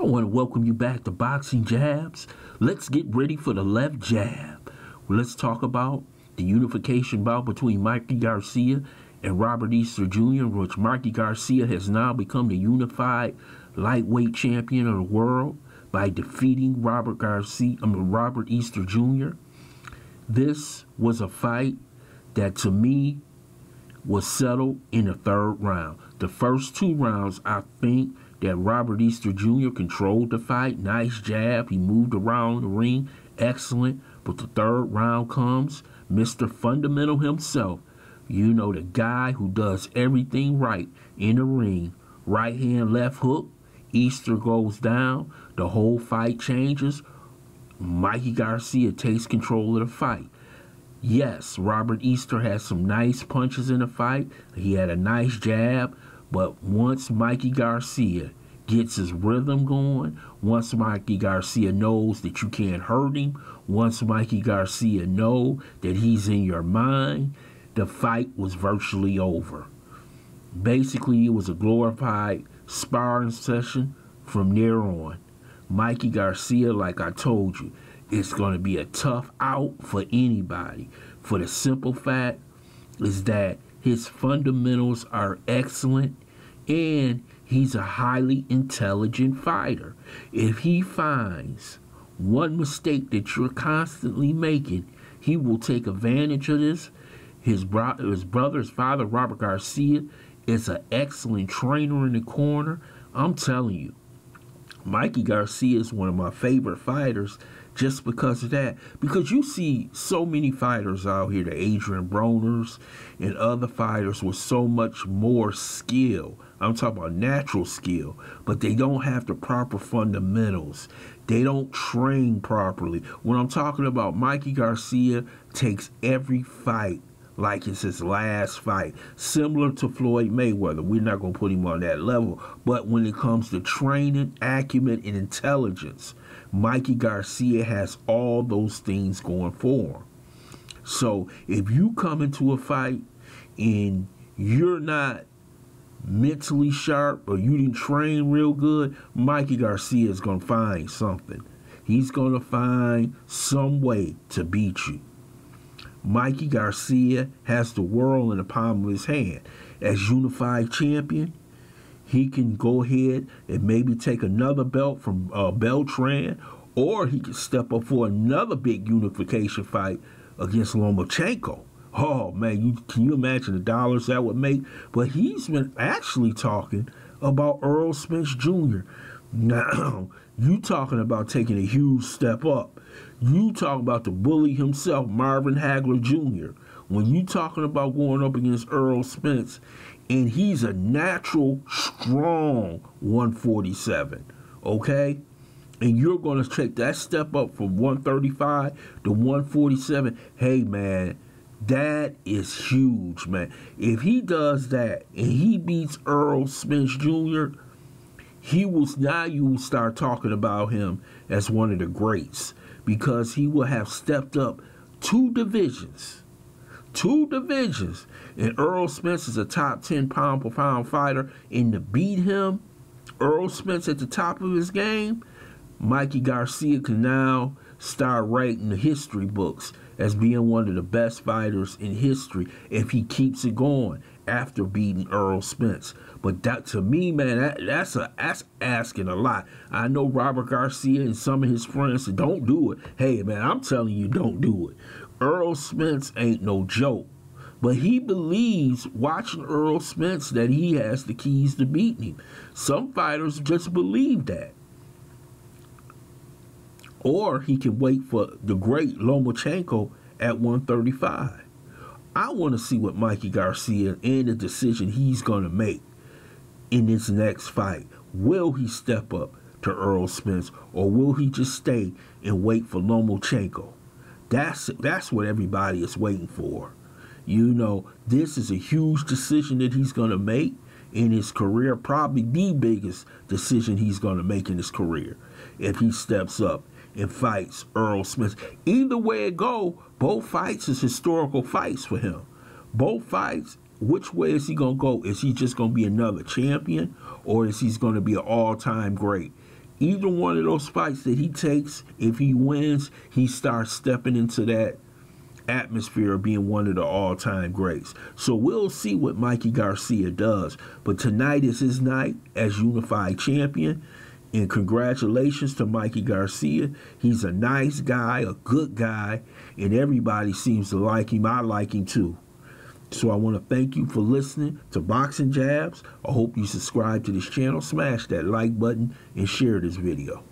I want to welcome you back to Boxing Jabs. Let's get ready for the left jab. Let's talk about the unification bout between Mikey Garcia and Robert Easter Jr., which Mikey Garcia has now become the unified lightweight champion of the world by defeating Robert Easter Jr. This was a fight that, to me, was settled in the third round. The first two rounds, I think that Robert Easter Jr. controlled the fight. Nice jab. He moved around the ring. Excellent. But the third round comes. Mr. Fundamental himself. You know, the guy who does everything right in the ring. Right hand, left hook. Easter goes down. The whole fight changes. Mikey Garcia takes control of the fight. Yes, Robert Easter had some nice punches in the fight. He had a nice jab. But once Mikey Garcia gets his rhythm going, once Mikey Garcia knows that you can't hurt him, once Mikey Garcia knows that he's in your mind, the fight was virtually over. Basically, it was a glorified sparring session from there on. Mikey Garcia, like I told you, it's going to be a tough out for anybody. For the simple fact is that his fundamentals are excellent, and he's a highly intelligent fighter. If he finds one mistake that you're constantly making, he will take advantage of this. His brother's father, Robert Garcia, is an excellent trainer in the corner. I'm telling you, Mikey Garcia is one of my favorite fighters just because of that. Because you see so many fighters out here, the Adrian Broners and other fighters with so much more skill. I'm talking about natural skill, but they don't have the proper fundamentals. They don't train properly. When I'm talking about Mikey Garcia takes every fight like it's his last fight. Similar to Floyd Mayweather. We're not going to put him on that level. But when it comes to training, acumen, and intelligence, Mikey Garcia has all those things going for him. So if you come into a fight and you're not mentally sharp or you didn't train real good, Mikey Garcia is going to find something. He's going to find some way to beat you. Mikey Garcia has the world in the palm of his hand. As unified champion, he can go ahead and maybe take another belt from Beltran, or he can step up for another big unification fight against Lomachenko. Oh, man, can you imagine the dollars that would make? But he's been actually talking about Earl Spence Jr. Now, you talking about taking a huge step up. You talking about the bully himself, Marvin Hagler Jr. When you talking about going up against Earl Spence, and he's a natural, strong 147, okay? And you're going to take that step up from 135 to 147. Hey, man, that is huge, man. If he does that and he beats Earl Spence Jr., you will start talking about him as one of the greats, because he will have stepped up two divisions. And Earl Spence is a top 10 pound per pound fighter, and to beat him, Earl Spence at the top of his game, Mikey Garcia can now start writing the history books as being one of the best fighters in history if he keeps it going after beating Earl Spence. But that, to me, man, that's asking a lot. I know Robert Garcia and some of his friends say, don't do it. Hey, man, I'm telling you, don't do it. Earl Spence ain't no joke. But he believes, watching Earl Spence, that he has the keys to beating him. Some fighters just believe that. Or he can wait for the great Lomachenko at 135. I want to see what Mikey Garcia and the decision he's going to make in this next fight. Will he step up to Earl Spence, or will he just stay and wait for Lomachenko? That's what everybody is waiting for. You know, this is a huge decision that he's going to make in his career, probably the biggest decision he's going to make in his career if he steps up and fights Earl Spence. Either way it go, both fights is historical fights for him. Both fights, which way is he going to go? Is he just going to be another champion, or is he going to be an all-time great? either one of those fights that he takes, if he wins, he starts stepping into that atmosphere of being one of the all-time greats. So we'll see what Mikey Garcia does. But tonight is his night as unified champion. And congratulations to Mikey Garcia. He's a nice guy, a good guy, and everybody seems to like him. I like him too. So I want to thank you for listening to Boxing Jabs. I hope you subscribe to this channel, smash that like button, and share this video.